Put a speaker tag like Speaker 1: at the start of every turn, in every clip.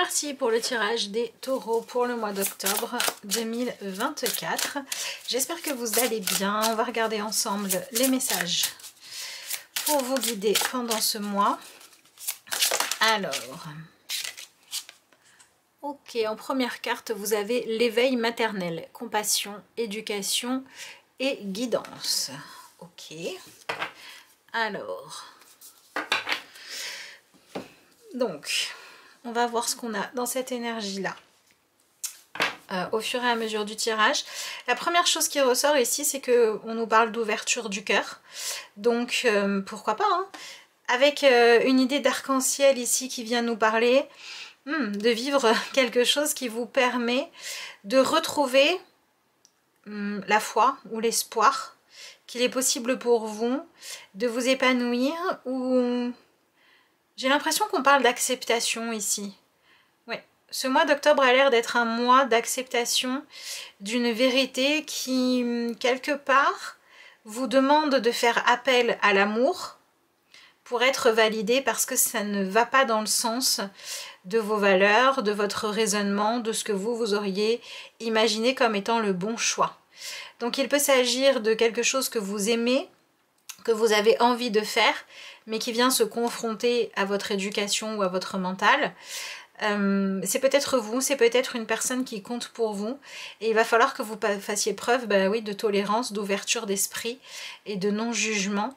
Speaker 1: parti pour le tirage des taureaux pour le mois d'octobre 2024. J'espère que vous allez bien. On va regarder ensemble les messages pour vous guider pendant ce mois. Alors, ok, en première carte, vous avez l'éveil maternel, compassion, éducation et guidance. Ok, alors, donc, on va voir ce qu'on a dans cette énergie-là au fur et à mesure du tirage. La première chose qui ressort ici, c'est qu'on nous parle d'ouverture du cœur. Donc, pourquoi pas, hein, avec une idée d'arc-en-ciel ici qui vient nous parler de vivre quelque chose qui vous permet de retrouver la foi ou l'espoir qu'il est possible pour vous de vous épanouir, ou j'ai l'impression qu'on parle d'acceptation ici. Ouais, ce mois d'octobre a l'air d'être un mois d'acceptation d'une vérité qui, quelque part, vous demande de faire appel à l'amour pour être validé, parce que ça ne va pas dans le sens de vos valeurs, de votre raisonnement, de ce que vous auriez imaginé comme étant le bon choix. Donc il peut s'agir de quelque chose que vous aimez, que vous avez envie de faire, mais qui vient se confronter à votre éducation ou à votre mental. C'est peut-être vous, c'est peut-être une personne qui compte pour vous, et il va falloir que vous fassiez preuve oui, de tolérance, d'ouverture d'esprit et de non-jugement.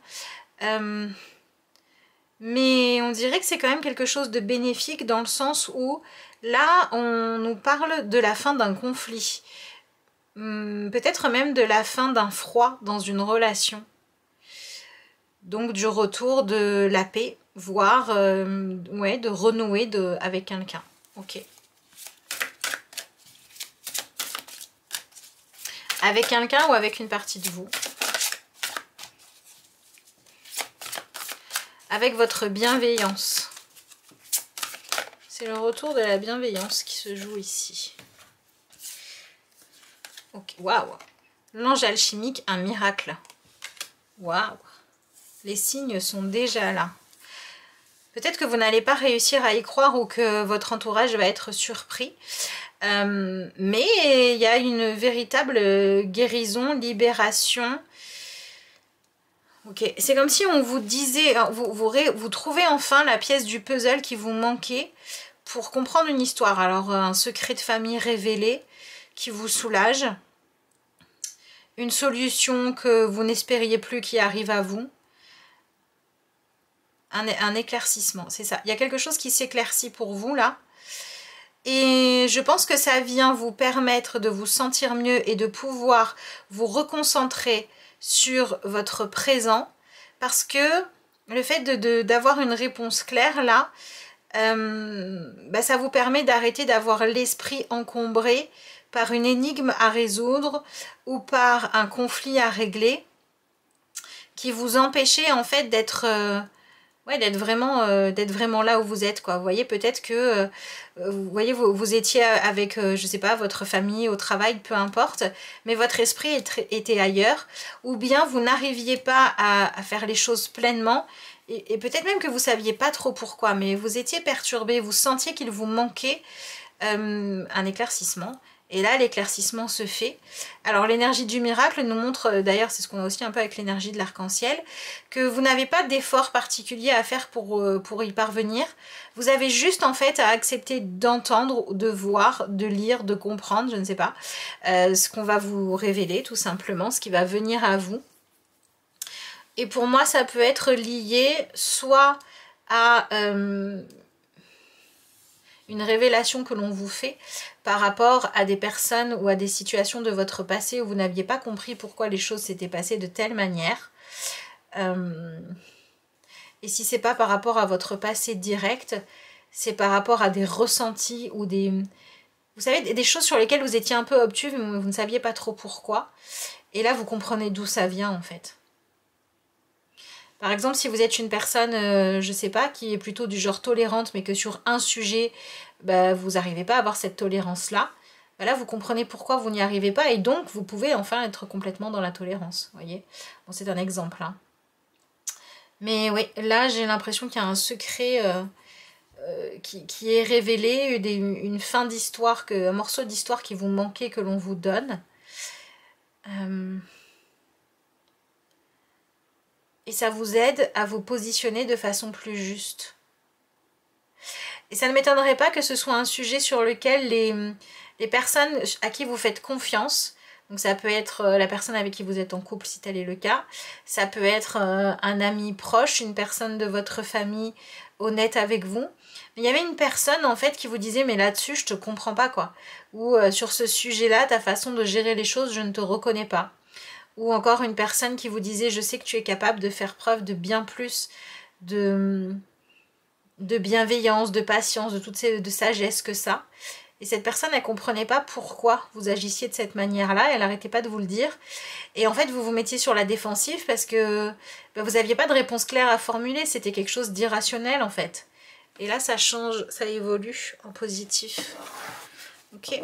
Speaker 1: Mais on dirait que c'est quand même quelque chose de bénéfique, dans le sens où là on nous parle de la fin d'un conflit, peut-être même de la fin d'un froid dans une relation, donc du retour de la paix, voire ouais, de renouer avec quelqu'un. Ok. Avec quelqu'un ou avec une partie de vous. Avec votre bienveillance. C'est le retour de la bienveillance qui se joue ici. Ok, waouh. L'ange alchimique, un miracle. Waouh. Les signes sont déjà là. Peut-être que vous n'allez pas réussir à y croire, ou que votre entourage va être surpris. Mais il y a une véritable guérison, libération. Ok, c'est comme si on vous disait, vous trouvez enfin la pièce du puzzle qui vous manquait pour comprendre une histoire. Alors, un secret de famille révélé qui vous soulage. Une solution que vous n'espériez plus qui arrive à vous. Un éclaircissement, c'est ça. Il y a quelque chose qui s'éclaircit pour vous là. Et je pense que ça vient vous permettre de vous sentir mieux et de pouvoir vous reconcentrer sur votre présent. Parce que le fait d'avoir une réponse claire là, ça vous permet d'arrêter d'avoir l'esprit encombré par une énigme à résoudre ou par un conflit à régler qui vous empêchait en fait d'être d'être vraiment là où vous êtes, quoi. Vous voyez, peut-être que vous étiez avec je sais pas, votre famille au travail, peu importe, mais votre esprit était ailleurs, ou bien vous n'arriviez pas à faire les choses pleinement, et peut-être même que vous saviez pas trop pourquoi, mais vous étiez perturbé, vous sentiez qu'il vous manquait un éclaircissement. Et là, l'éclaircissement se fait. Alors, l'énergie du miracle nous montre, d'ailleurs, c'est ce qu'on a aussi un peu avec l'énergie de l'arc-en-ciel, que vous n'avez pas d'effort particulier à faire pour y parvenir. Vous avez juste, en fait, à accepter d'entendre, de voir, de lire, de comprendre, je ne sais pas, ce qu'on va vous révéler, tout simplement, ce qui va venir à vous. Et pour moi, ça peut être lié soit à une révélation que l'on vous fait par rapport à des personnes ou à des situations de votre passé où vous n'aviez pas compris pourquoi les choses s'étaient passées de telle manière. Et si c'est pas par rapport à votre passé direct, c'est par rapport à des ressentis ou des... Vous savez, des choses sur lesquelles vous étiez un peu obtus, mais vous ne saviez pas trop pourquoi. Et là, vous comprenez d'où ça vient, en fait. Par exemple, si vous êtes une personne, je sais pas, qui est plutôt du genre tolérante, mais que sur un sujet, vous n'arrivez pas à avoir cette tolérance-là, là, vous comprenez pourquoi vous n'y arrivez pas, et donc, vous pouvez enfin être complètement dans la tolérance, vous voyez. Bon, c'est un exemple, hein. Mais oui, là, j'ai l'impression qu'il y a un secret qui est révélé, une fin d'histoire, un morceau d'histoire qui vous manquait, que l'on vous donne. Et ça vous aide à vous positionner de façon plus juste. Et ça ne m'étonnerait pas que ce soit un sujet sur lequel les personnes à qui vous faites confiance, donc ça peut être la personne avec qui vous êtes en couple si tel est le cas, ça peut être un ami proche, une personne de votre famille honnête avec vous. Mais il y avait une personne en fait qui vous disait mais là-dessus je te comprends pas quoi. Ou sur ce sujet-là, ta façon de gérer les choses, je ne te reconnais pas. Ou encore une personne qui vous disait je sais que tu es capable de faire preuve de bien plus de bienveillance, de patience, de sagesse que ça. Et cette personne, elle comprenait pas pourquoi vous agissiez de cette manière-là, elle n'arrêtait pas de vous le dire. Et en fait, vous vous mettiez sur la défensive parce que vous n'aviez pas de réponse claire à formuler, c'était quelque chose d'irrationnel en fait. Et là, ça change, ça évolue en positif. Ok.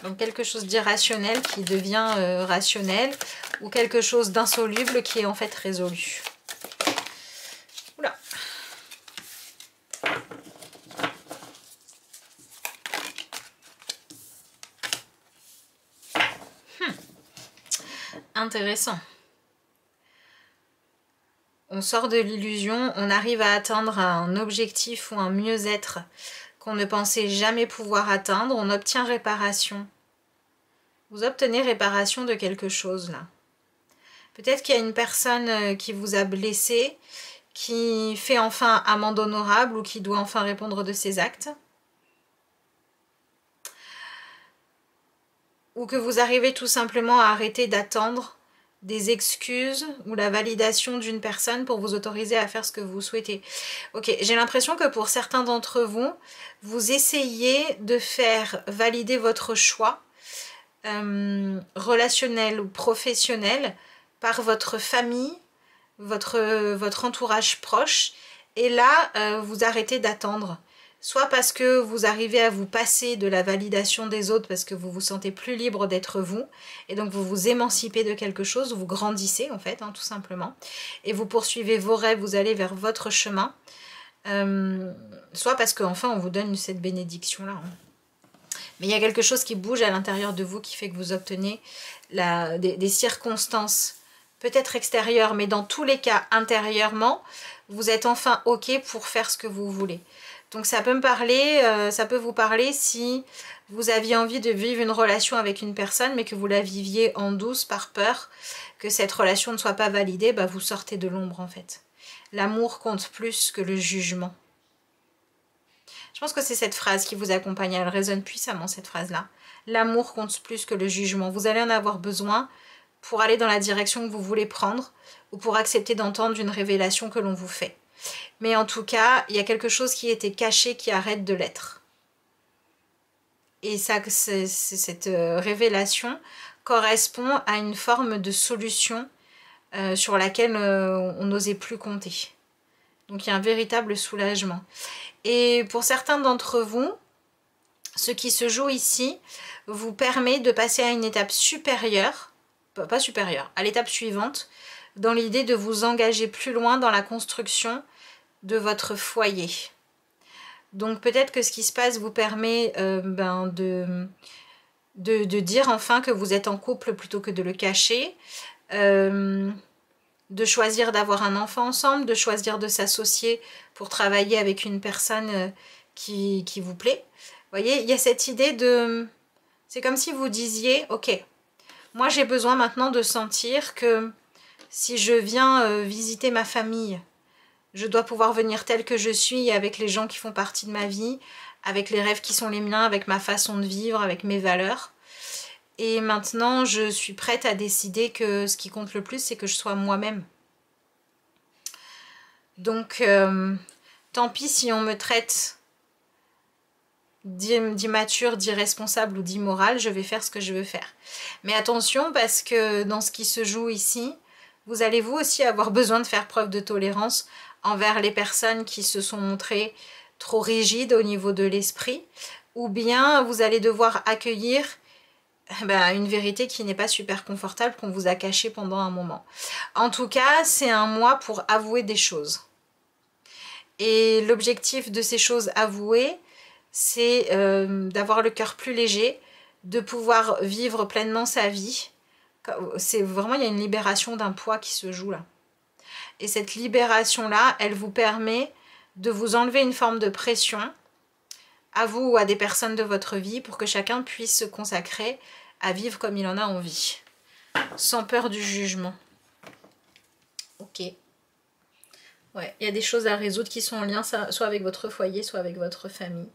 Speaker 1: Donc quelque chose d'irrationnel qui devient rationnel, ou quelque chose d'insoluble qui est en fait résolu. Oula. Intéressant. On sort de l'illusion, on arrive à atteindre un objectif ou un mieux-être qu'on ne pensait jamais pouvoir atteindre, on obtient réparation. Vous obtenez réparation de quelque chose là. Peut-être qu'il y a une personne qui vous a blessé, qui fait enfin amende honorable ou qui doit enfin répondre de ses actes. Ou que vous arrivez tout simplement à arrêter d'attendre des excuses ou la validation d'une personne pour vous autoriser à faire ce que vous souhaitez. Ok, j'ai l'impression que pour certains d'entre vous, vous essayez de faire valider votre choix relationnel ou professionnel par votre famille, votre entourage proche, et là, vous arrêtez d'attendre. Soit parce que vous arrivez à vous passer de la validation des autres parce que vous vous sentez plus libre d'être vous, et donc vous vous émancipez de quelque chose, vous grandissez en fait, hein, tout simplement, et vous poursuivez vos rêves, vous allez vers votre chemin, soit parce qu'enfin on vous donne cette bénédiction-là. Hein. Mais il y a quelque chose qui bouge à l'intérieur de vous qui fait que vous obtenez des circonstances, peut-être extérieures, mais dans tous les cas intérieurement, vous êtes enfin ok pour faire ce que vous voulez. Donc ça peut vous parler si vous aviez envie de vivre une relation avec une personne, mais que vous la viviez en douce par peur que cette relation ne soit pas validée, bah vous sortez de l'ombre en fait. L'amour compte plus que le jugement. Je pense que c'est cette phrase qui vous accompagne, elle résonne puissamment cette phrase-là. L'amour compte plus que le jugement. Vous allez en avoir besoin pour aller dans la direction que vous voulez prendre ou pour accepter d'entendre une révélation que l'on vous fait. Mais en tout cas, il y a quelque chose qui était caché qui arrête de l'être. Et ça, cette révélation correspond à une forme de solution sur laquelle on n'osait plus compter. Donc il y a un véritable soulagement. Et pour certains d'entre vous, ce qui se joue ici vous permet de passer à une étape supérieure, pas supérieure, à l'étape suivante, dans l'idée de vous engager plus loin dans la construction de votre foyer. Donc peut-être que ce qui se passe vous permet de dire enfin que vous êtes en couple plutôt que de le cacher, de choisir d'avoir un enfant ensemble, de choisir de s'associer pour travailler avec une personne qui vous plaît. Vous voyez, il y a cette idée de... C'est comme si vous disiez, ok, moi j'ai besoin maintenant de sentir que si je viens visiter ma famille, je dois pouvoir venir telle que je suis avec les gens qui font partie de ma vie, avec les rêves qui sont les miens, avec ma façon de vivre, avec mes valeurs. Et maintenant, je suis prête à décider que ce qui compte le plus, c'est que je sois moi-même. Donc, tant pis si on me traite d'immature, d'irresponsable ou d'immorale, je vais faire ce que je veux faire. Mais attention, parce que dans ce qui se joue ici, vous allez vous aussi avoir besoin de faire preuve de tolérance envers les personnes qui se sont montrées trop rigides au niveau de l'esprit, ou bien vous allez devoir accueillir ben, une vérité qui n'est pas super confortable, qu'on vous a cachée pendant un moment. En tout cas, c'est un mois pour avouer des choses. Et l'objectif de ces choses avouées, c'est d'avoir le cœur plus léger, de pouvoir vivre pleinement sa vie. C'est vraiment, il y a une libération d'un poids qui se joue là. Et cette libération-là, elle vous permet de vous enlever une forme de pression à vous ou à des personnes de votre vie pour que chacun puisse se consacrer à vivre comme il en a envie, sans peur du jugement. Ok. Ouais, il y a des choses à résoudre qui sont en lien soit avec votre foyer, soit avec votre famille.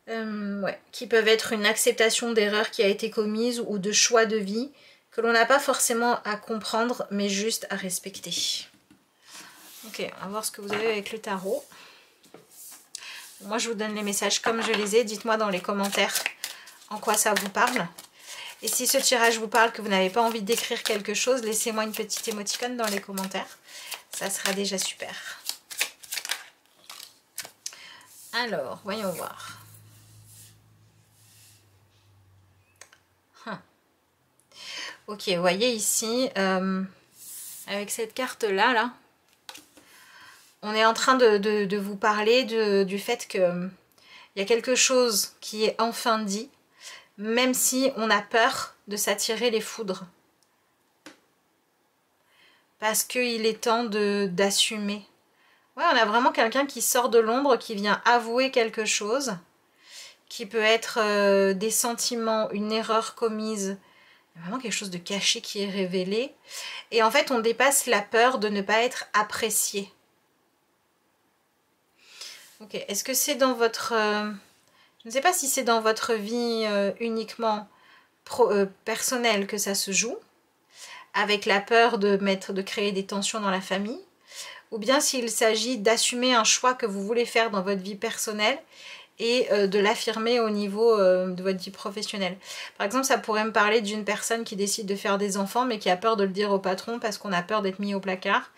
Speaker 1: Ouais, qui peuvent être une acceptation d'erreur qui a été commise ou de choix de vie que l'on n'a pas forcément à comprendre, mais juste à respecter. Ok, on va voir ce que vous avez avec le tarot. Moi, je vous donne les messages comme je les ai. Dites-moi dans les commentaires en quoi ça vous parle. Et si ce tirage vous parle, que vous n'avez pas envie d'écrire quelque chose, laissez-moi une petite émoticône dans les commentaires. Ça sera déjà super. Alors, voyons voir. Ok, vous voyez ici, avec cette carte-là, là, on est en train de vous parler du fait que il y a quelque chose qui est enfin dit, même si on a peur de s'attirer les foudres. Parce qu'il est temps d'assumer. Ouais, on a vraiment quelqu'un qui sort de l'ombre, qui vient avouer quelque chose, qui peut être des sentiments, une erreur commise, vraiment quelque chose de caché qui est révélé. Et en fait, on dépasse la peur de ne pas être apprécié. Ok, est-ce que c'est dans votre... je ne sais pas si c'est dans votre vie uniquement personnelle que ça se joue, avec la peur de créer des tensions dans la famille, ou bien s'il s'agit d'assumer un choix que vous voulez faire dans votre vie personnelle et de l'affirmer au niveau de votre vie professionnelle. Par exemple, ça pourrait me parler d'une personne qui décide de faire des enfants mais qui a peur de le dire au patron parce qu'on a peur d'être mis au placard.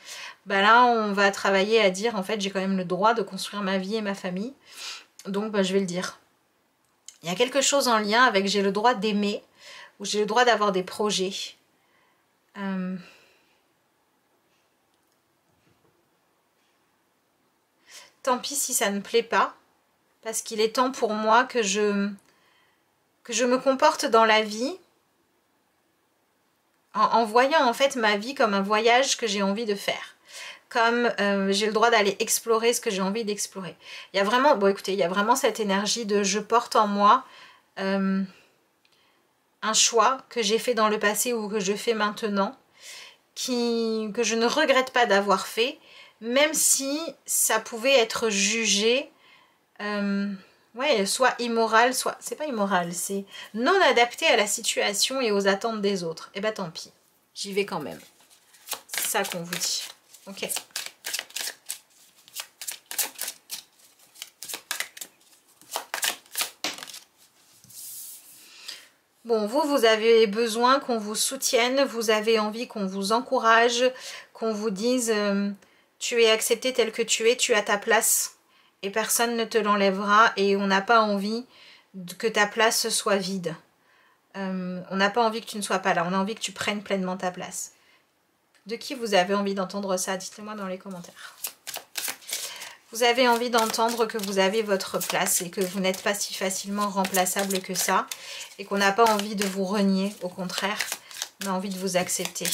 Speaker 1: Bah là, on va travailler à dire, en fait, j'ai quand même le droit de construire ma vie et ma famille, donc bah, je vais le dire. Il y a quelque chose en lien avec j'ai le droit d'aimer, ou j'ai le droit d'avoir des projets. Tant pis si ça ne plaît pas, parce qu'il est temps pour moi que je me comporte dans la vie en voyant en fait ma vie comme un voyage que j'ai envie de faire. Comme j'ai le droit d'aller explorer ce que j'ai envie d'explorer. Il y a vraiment, bon écoutez, il y a vraiment cette énergie de je porte en moi un choix que j'ai fait dans le passé ou que je fais maintenant, que je ne regrette pas d'avoir fait, même si ça pouvait être jugé ouais, soit immoral, soit... C'est pas immoral, c'est non adapté à la situation et aux attentes des autres. Et bah tant pis, j'y vais quand même. C'est ça qu'on vous dit. Ok. Bon, vous avez besoin qu'on vous soutienne, vous avez envie qu'on vous encourage, qu'on vous dise tu es accepté tel que tu es, tu as ta place et personne ne te l'enlèvera et on n'a pas envie que ta place soit vide. On n'a pas envie que tu ne sois pas là, on a envie que tu prennes pleinement ta place. De qui vous avez envie d'entendre ça? Dites-le moi dans les commentaires. Vous avez envie d'entendre que vous avez votre place et que vous n'êtes pas si facilement remplaçable que ça et qu'on n'a pas envie de vous renier, au contraire, on a envie de vous accepter.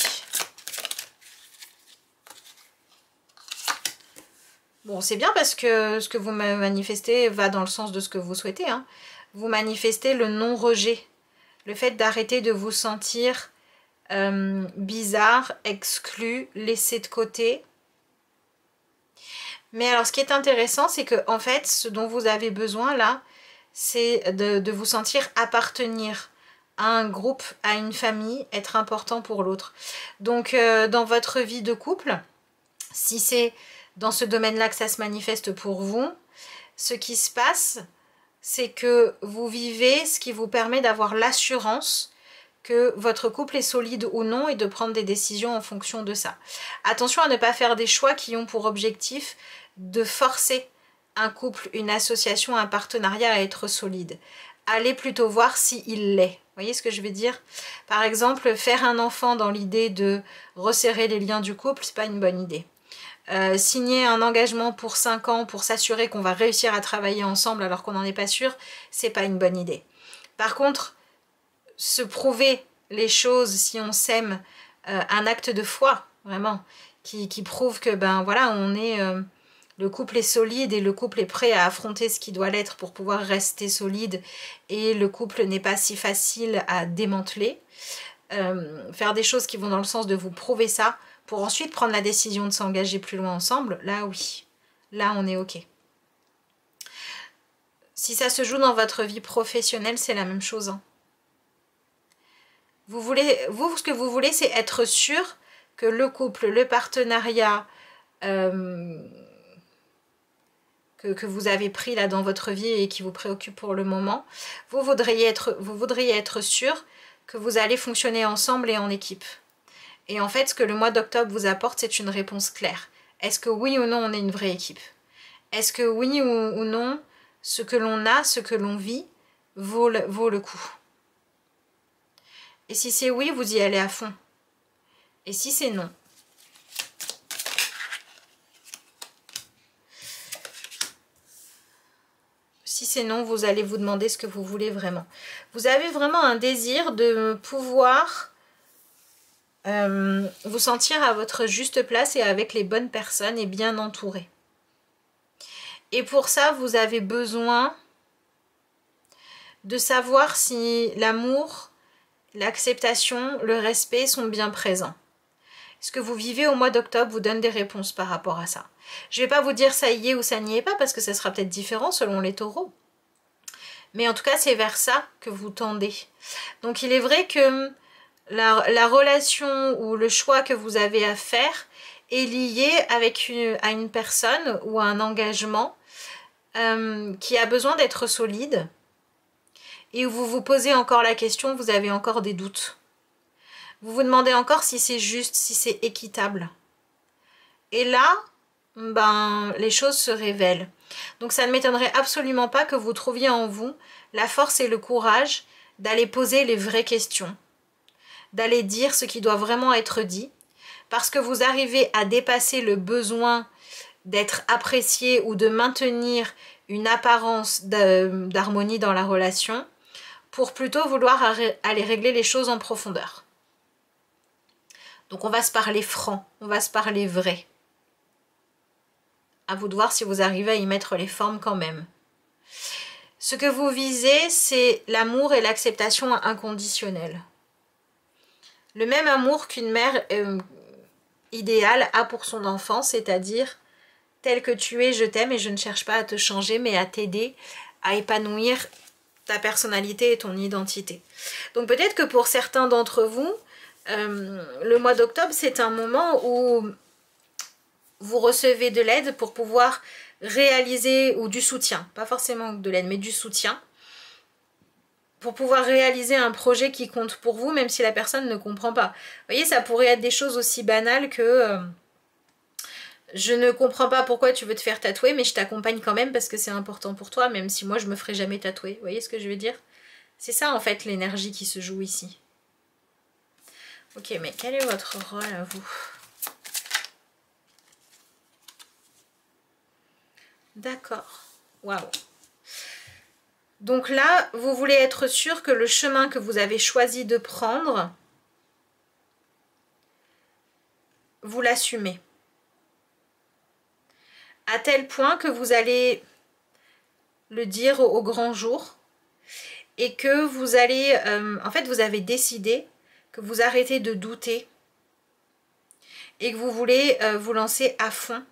Speaker 1: Bon, c'est bien parce que ce que vous manifestez va dans le sens de ce que vous souhaitez. Hein. Vous manifestez le non-rejet, le fait d'arrêter de vous sentir bizarre, exclu, laissé de côté. Mais alors, ce qui est intéressant, c'est que en fait, ce dont vous avez besoin là, c'est de vous sentir appartenir à un groupe, à une famille, être important pour l'autre. Donc, dans votre vie de couple, si c'est dans ce domaine-là que ça se manifeste pour vous, ce qui se passe, c'est que vous vivez ce qui vous permet d'avoir l'assurance que votre couple est solide ou non et de prendre des décisions en fonction de ça. Attention à ne pas faire des choix qui ont pour objectif de forcer un couple, une association, un partenariat à être solide. allez plutôt voir s'il l'est. Vous voyez ce que je veux dire? Par exemple, faire un enfant dans l'idée de resserrer les liens du couple, c'est pas une bonne idée. Signer un engagement pour 5 ans pour s'assurer qu'on va réussir à travailler ensemble alors qu'on n'en est pas sûr, c'est pas une bonne idée. Par contre, se prouver les choses si on s'aime, un acte de foi, vraiment, qui prouve que ben voilà, on est... le couple est solide et le couple est prêt à affronter ce qui doit l'être pour pouvoir rester solide et le couple n'est pas si facile à démanteler. Faire des choses qui vont dans le sens de vous prouver ça pour ensuite prendre la décision de s'engager plus loin ensemble, là oui, là on est ok. Si ça se joue dans votre vie professionnelle, c'est la même chose. Hein. Vous, ce que vous voulez, c'est être sûr que le couple, le partenariat... que vous avez pris là dans votre vie et qui vous préoccupe pour le moment, vous voudriez être sûr que vous allez fonctionner ensemble et en équipe. Et en fait, ce que le mois d'octobre vous apporte, c'est une réponse claire. Est-ce que oui ou non, on est une vraie équipe? Est-ce que oui ou non, ce que l'on a, ce que l'on vit, vaut le coup? Et si c'est oui, vous y allez à fond. Et si c'est non? Si c'est non, vous allez vous demander ce que vous voulez vraiment. Vous avez vraiment un désir de pouvoir vous sentir à votre juste place et avec les bonnes personnes et bien entouré. Et pour ça, vous avez besoin de savoir si l'amour, l'acceptation, le respect sont bien présents. Ce que vous vivez au mois d'octobre vous donne des réponses par rapport à ça. Je ne vais pas vous dire ça y est ou ça n'y est pas parce que ça sera peut-être différent selon les taureaux. Mais en tout cas, c'est vers ça que vous tendez. Donc il est vrai que la relation ou le choix que vous avez à faire est lié à une personne ou à un engagement qui a besoin d'être solide et où vous vous posez encore la question, vous avez encore des doutes. Vous vous demandez encore si c'est juste, si c'est équitable. Et là, ben, les choses se révèlent. Donc ça ne m'étonnerait absolument pas que vous trouviez en vous la force et le courage d'aller poser les vraies questions, d'aller dire ce qui doit vraiment être dit, parce que vous arrivez à dépasser le besoin d'être apprécié ou de maintenir une apparence d'harmonie dans la relation, pour plutôt vouloir aller régler les choses en profondeur. Donc on va se parler franc, on va se parler vrai. À vous de voir si vous arrivez à y mettre les formes quand même. Ce que vous visez, c'est l'amour et l'acceptation inconditionnelle. Le même amour qu'une mère idéale a pour son enfant, c'est-à-dire tel que tu es, je t'aime et je ne cherche pas à te changer, mais à t'aider à épanouir ta personnalité et ton identité. Donc peut-être que pour certains d'entre vous, le mois d'octobre, c'est un moment où vous recevez de l'aide pour pouvoir réaliser, ou du soutien, pas forcément de l'aide, mais du soutien, pour pouvoir réaliser un projet qui compte pour vous, même si la personne ne comprend pas. Vous voyez, ça pourrait être des choses aussi banales que je ne comprends pas pourquoi tu veux te faire tatouer, mais je t'accompagne quand même parce que c'est important pour toi, même si moi je me ferai jamais tatouer. Vous voyez ce que je veux dire? C'est ça en fait l'énergie qui se joue ici. Ok, mais quel est votre rôle à vous? D'accord. Waouh. Donc là, vous voulez être sûr que le chemin que vous avez choisi de prendre, vous l'assumez. À tel point que vous allez le dire au grand jour et que vous allez... en fait, vous avez décidé que vous arrêtez de douter et que vous voulez vous lancer à fond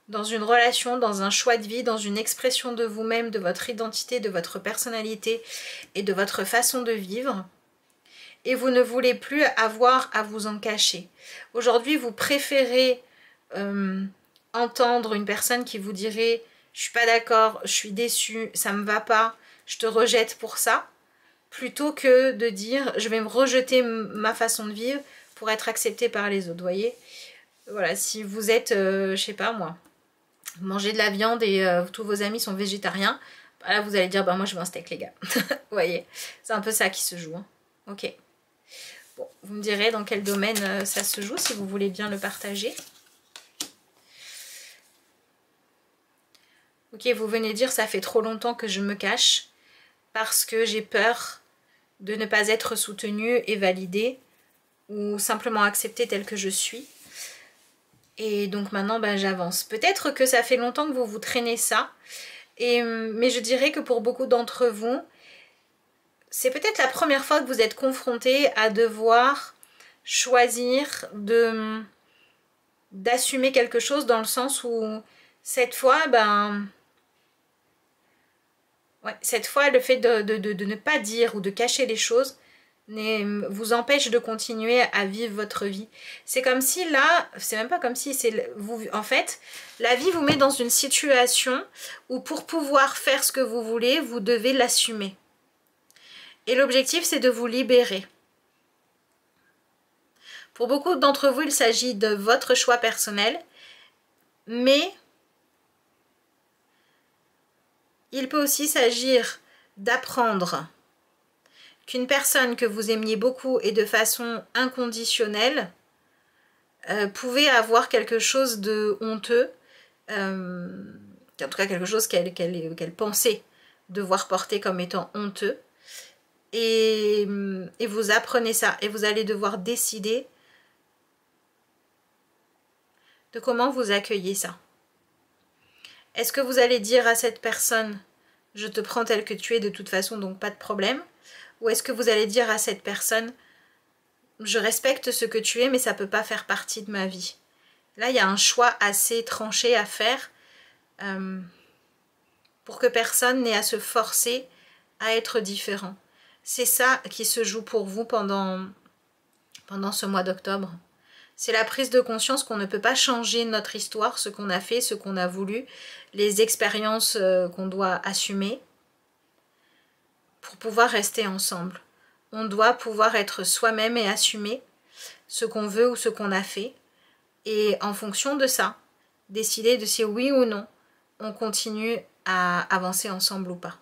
Speaker 1: dans une relation, dans un choix de vie, dans une expression de vous-même, de votre identité, de votre personnalité et de votre façon de vivre. Et vous ne voulez plus avoir à vous en cacher. Aujourd'hui, vous préférez entendre une personne qui vous dirait « je suis pas d'accord, je suis déçue, ça me va pas, je te rejette pour ça », plutôt que de dire « je vais me rejeter ma façon de vivre pour être acceptée par les autres ». Vous voyez, voilà, si vous êtes, je sais pas moi, vous mangez de la viande et tous vos amis sont végétariens, Là, vous allez dire, bah moi je veux un steak, les gars. Vous voyez, c'est un peu ça qui se joue. Hein. Ok. Bon, vous me direz dans quel domaine ça se joue, si vous voulez bien le partager. Ok, vous venez dire, ça fait trop longtemps que je me cache parce que j'ai peur de ne pas être soutenue et validée ou simplement acceptée telle que je suis. Et donc maintenant, ben, j'avance. Peut-être que ça fait longtemps que vous vous traînez ça. Mais je dirais que pour beaucoup d'entre vous, c'est peut-être la première fois que vous êtes confrontés à devoir choisir d'assumer quelque chose, dans le sens où cette fois, ben, ouais, cette fois, le fait de ne pas dire ou de cacher les choses vous empêche de continuer à vivre votre vie. C'est comme si là, c'est même pas comme si, c'est vous, en fait, la vie vous met dans une situation où pour pouvoir faire ce que vous voulez, vous devez l'assumer. Et l'objectif, c'est de vous libérer. Pour beaucoup d'entre vous, il s'agit de votre choix personnel, mais il peut aussi s'agir d'apprendre qu'une personne que vous aimiez beaucoup et de façon inconditionnelle pouvait avoir quelque chose de honteux, en tout cas quelque chose qu'elle pensait devoir porter comme étant honteux, et vous apprenez ça, et vous allez devoir décider de comment vous accueillez ça. Est-ce que vous allez dire à cette personne, je te prends tel que tu es de toute façon, donc pas de problème? Ou est-ce que vous allez dire à cette personne, je respecte ce que tu es, mais ça ne peut pas faire partie de ma vie? Là, il y a un choix assez tranché à faire pour que personne n'ait à se forcer à être différent. C'est ça qui se joue pour vous pendant ce mois d'octobre. C'est la prise de conscience qu'on ne peut pas changer notre histoire, ce qu'on a fait, ce qu'on a voulu, les expériences qu'on doit assumer. Pour pouvoir rester ensemble, on doit pouvoir être soi-même et assumer ce qu'on veut ou ce qu'on a fait. Et en fonction de ça, décider de si oui ou non, on continue à avancer ensemble ou pas.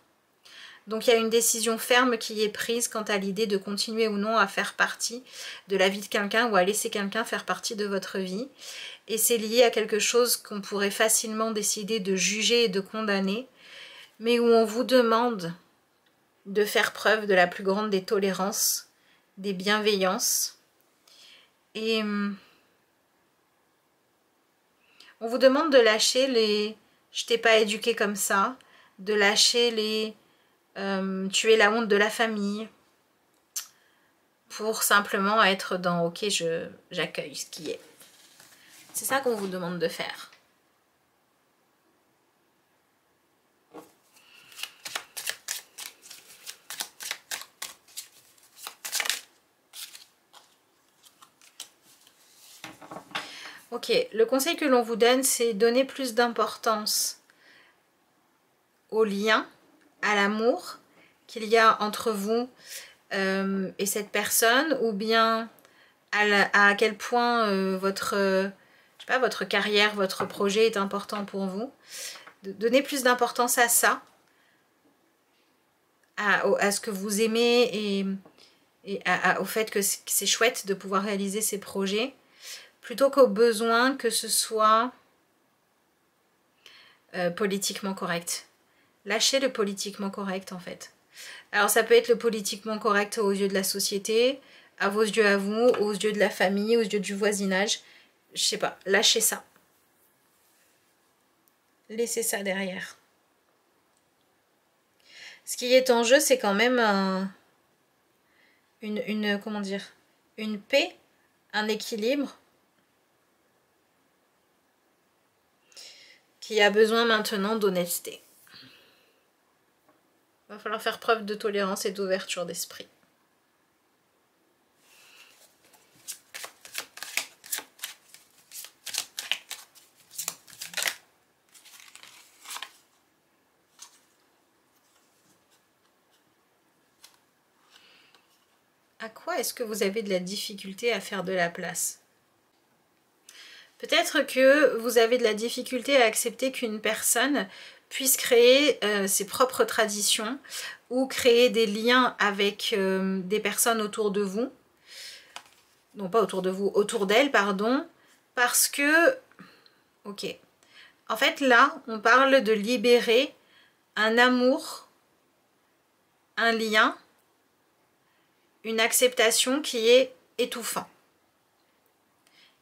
Speaker 1: Donc il y a une décision ferme qui est prise quant à l'idée de continuer ou non à faire partie de la vie de quelqu'un ou à laisser quelqu'un faire partie de votre vie. Et c'est lié à quelque chose qu'on pourrait facilement décider de juger et de condamner, mais où on vous demande de faire preuve de la plus grande des tolérances, des bienveillances. Et on vous demande de lâcher les « je t'ai pas éduqué comme ça », de lâcher les « tu es la honte de la famille », pour simplement être dans « ok, j'accueille ce qui est ». C'est ça qu'on vous demande de faire. Ok, le conseil que l'on vous donne, c'est donner plus d'importance au lien, à l'amour qu'il y a entre vous et cette personne, ou bien à quel point votre, je sais pas, votre carrière, votre projet est important pour vous. De donner plus d'importance à ça, à ce que vous aimez et au fait que c'est chouette de pouvoir réaliser ces projets, plutôt qu'au besoin que ce soit politiquement correct. Lâchez le politiquement correct en fait. Alors ça peut être le politiquement correct aux yeux de la société, à vos yeux à vous, aux yeux de la famille, aux yeux du voisinage. Je sais pas, lâchez ça. Laissez ça derrière. Ce qui est en jeu, c'est quand même comment dire, une paix, un équilibre qui a besoin maintenant d'honnêteté. Il va falloir faire preuve de tolérance et d'ouverture d'esprit. À quoi est-ce que vous avez de la difficulté à faire de la place ? Peut-être que vous avez de la difficulté à accepter qu'une personne puisse créer ses propres traditions ou créer des liens avec des personnes autour de vous. Non, pas autour de vous, autour d'elle, pardon. Parce que, ok, en fait là, on parle de libérer un amour, un lien, une acceptation qui est étouffant.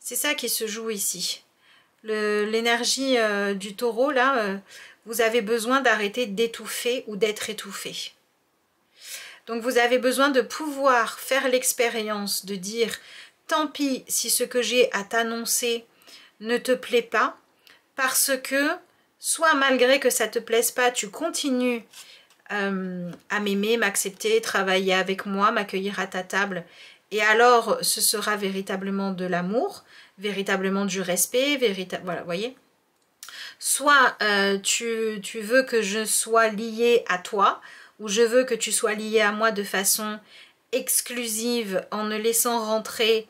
Speaker 1: C'est ça qui se joue ici. L'énergie du taureau, là, vous avez besoin d'arrêter d'étouffer ou d'être étouffé. Donc vous avez besoin de pouvoir faire l'expérience de dire « Tant pis si ce que j'ai à t'annoncer ne te plaît pas, parce que soit malgré que ça ne te plaise pas, tu continues à m'aimer, m'accepter, travailler avec moi, m'accueillir à ta table, et alors ce sera véritablement de l'amour, véritablement du respect, voilà, voyez. Soit tu veux que je sois liée à toi, ou je veux que tu sois liée à moi de façon exclusive, en ne laissant rentrer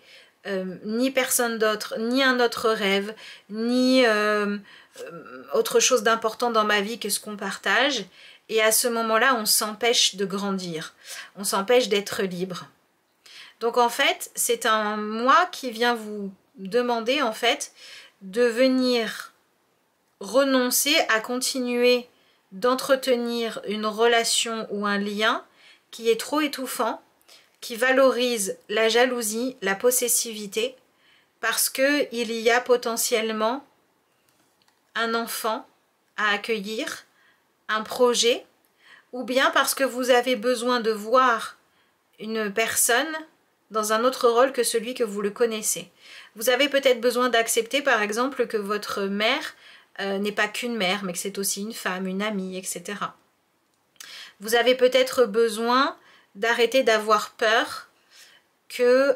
Speaker 1: ni personne d'autre, ni un autre rêve, ni autre chose d'important dans ma vie que ce qu'on partage. Et à ce moment-là, on s'empêche de grandir, on s'empêche d'être libre. Donc en fait, c'est un moi qui vient vous demander en fait de venir renoncer à continuer d'entretenir une relation ou un lien qui est trop étouffant, qui valorise la jalousie, la possessivité, parce qu'il y a potentiellement un enfant à accueillir, un projet, ou bien parce que vous avez besoin de voir une personne dans un autre rôle que celui que vous le connaissez. Vous avez peut-être besoin d'accepter par exemple que votre mère n'est pas qu'une mère, mais que c'est aussi une femme, une amie, etc. Vous avez peut-être besoin d'arrêter d'avoir peur que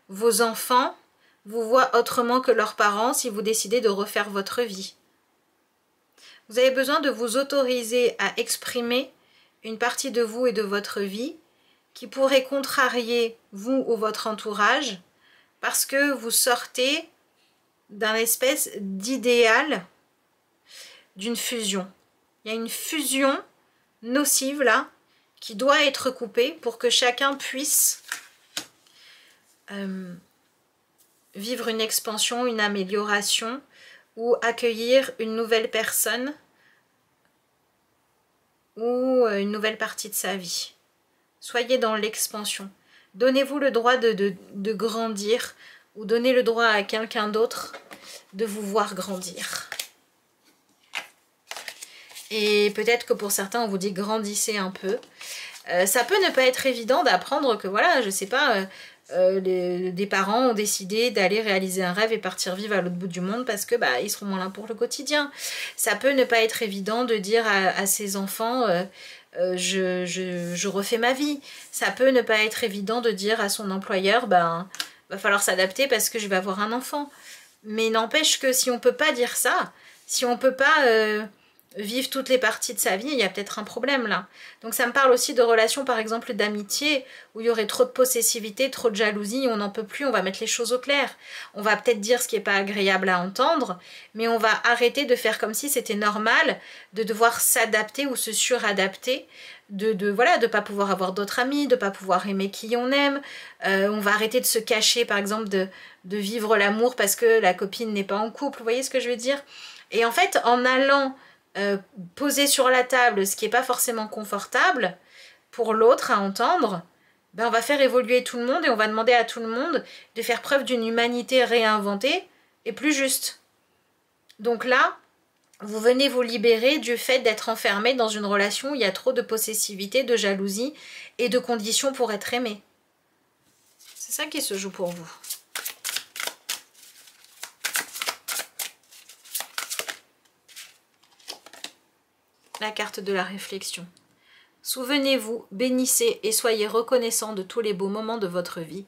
Speaker 1: vos enfants vous voient autrement que leurs parents si vous décidez de refaire votre vie. Vous avez besoin de vous autoriser à exprimer une partie de vous et de votre vie qui pourrait contrarier vous ou votre entourage parce que vous sortez d'un espèce d'idéal d'une fusion. Il y a une fusion nocive là qui doit être coupée pour que chacun puisse vivre une expansion, une amélioration ou accueillir une nouvelle personne ou une nouvelle partie de sa vie. Soyez dans l'expansion. Donnez-vous le droit de grandir ou donnez le droit à quelqu'un d'autre de vous voir grandir. Et peut-être que pour certains, on vous dit grandissez un peu. Ça peut ne pas être évident d'apprendre que, voilà, je sais pas, des parents ont décidé d'aller réaliser un rêve et partir vivre à l'autre bout du monde parce que bah, ils seront moins là pour le quotidien. Ça peut ne pas être évident de dire à ses enfants je refais ma vie. Ça peut ne pas être évident de dire à son employeur ben, va falloir s'adapter parce que je vais avoir un enfant. Mais n'empêche que si on peut pas dire ça, si on peut pas vivre toutes les parties de sa vie, il y a peut-être un problème là. Donc ça me parle aussi de relations par exemple d'amitié où il y aurait trop de possessivité, trop de jalousie, on n'en peut plus, on va mettre les choses au clair. On va peut-être dire ce qui n'est pas agréable à entendre, mais on va arrêter de faire comme si c'était normal de devoir s'adapter ou se suradapter, voilà, de pas pouvoir avoir d'autres amis, de pas pouvoir aimer qui on aime. On va arrêter de se cacher par exemple de vivre l'amour parce que la copine n'est pas en couple, vous voyez ce que je veux dire? Et en fait en allant poser sur la table ce qui n'est pas forcément confortable pour l'autre à entendre, ben on va faire évoluer tout le monde et on va demander à tout le monde de faire preuve d'une humanité réinventée et plus juste. Donc là, vous venez vous libérer du fait d'être enfermé dans une relation où il y a trop de possessivité, de jalousie et de conditions pour être aimé. C'est ça qui se joue pour vous. La carte de la réflexion. Souvenez-vous, bénissez et soyez reconnaissant de tous les beaux moments de votre vie.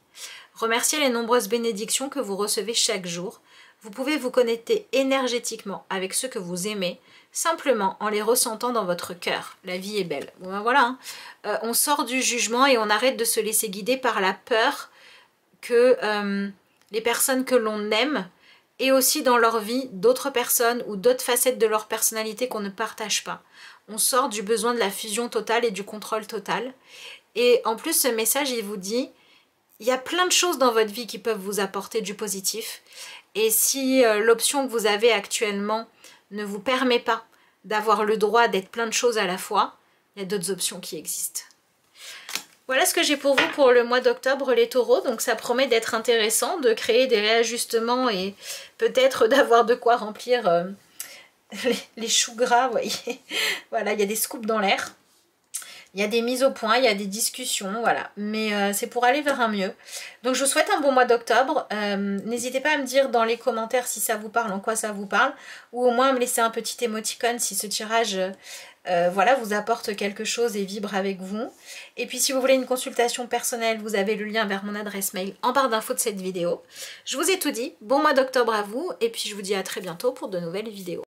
Speaker 1: Remerciez les nombreuses bénédictions que vous recevez chaque jour. Vous pouvez vous connecter énergétiquement avec ceux que vous aimez, simplement en les ressentant dans votre cœur. La vie est belle. Bon ben voilà, hein. On sort du jugement et on arrête de se laisser guider par la peur que les personnes que l'on aime et aussi dans leur vie d'autres personnes ou d'autres facettes de leur personnalité qu'on ne partage pas. On sort du besoin de la fusion totale et du contrôle total. Et en plus, ce message, il vous dit, il y a plein de choses dans votre vie qui peuvent vous apporter du positif. Et si l'option que vous avez actuellement ne vous permet pas d'avoir le droit d'être plein de choses à la fois, il y a d'autres options qui existent. Voilà ce que j'ai pour vous pour le mois d'octobre, les taureaux. Donc ça promet d'être intéressant, de créer des réajustements et peut-être d'avoir de quoi remplir les choux gras, vous voyez. Voilà, il y a des scoops dans l'air. Il y a des mises au point, il y a des discussions, voilà. Mais c'est pour aller vers un mieux. Donc je vous souhaite un bon mois d'octobre. N'hésitez pas à me dire dans les commentaires si ça vous parle, en quoi ça vous parle. Ou au moins à me laisser un petit émoticône si ce tirage voilà, vous apporte quelque chose et vibre avec vous. Et puis si vous voulez une consultation personnelle, vous avez le lien vers mon adresse mail en barre d'infos de cette vidéo. Je vous ai tout dit. Bon mois d'octobre à vous. Et puis je vous dis à très bientôt pour de nouvelles vidéos.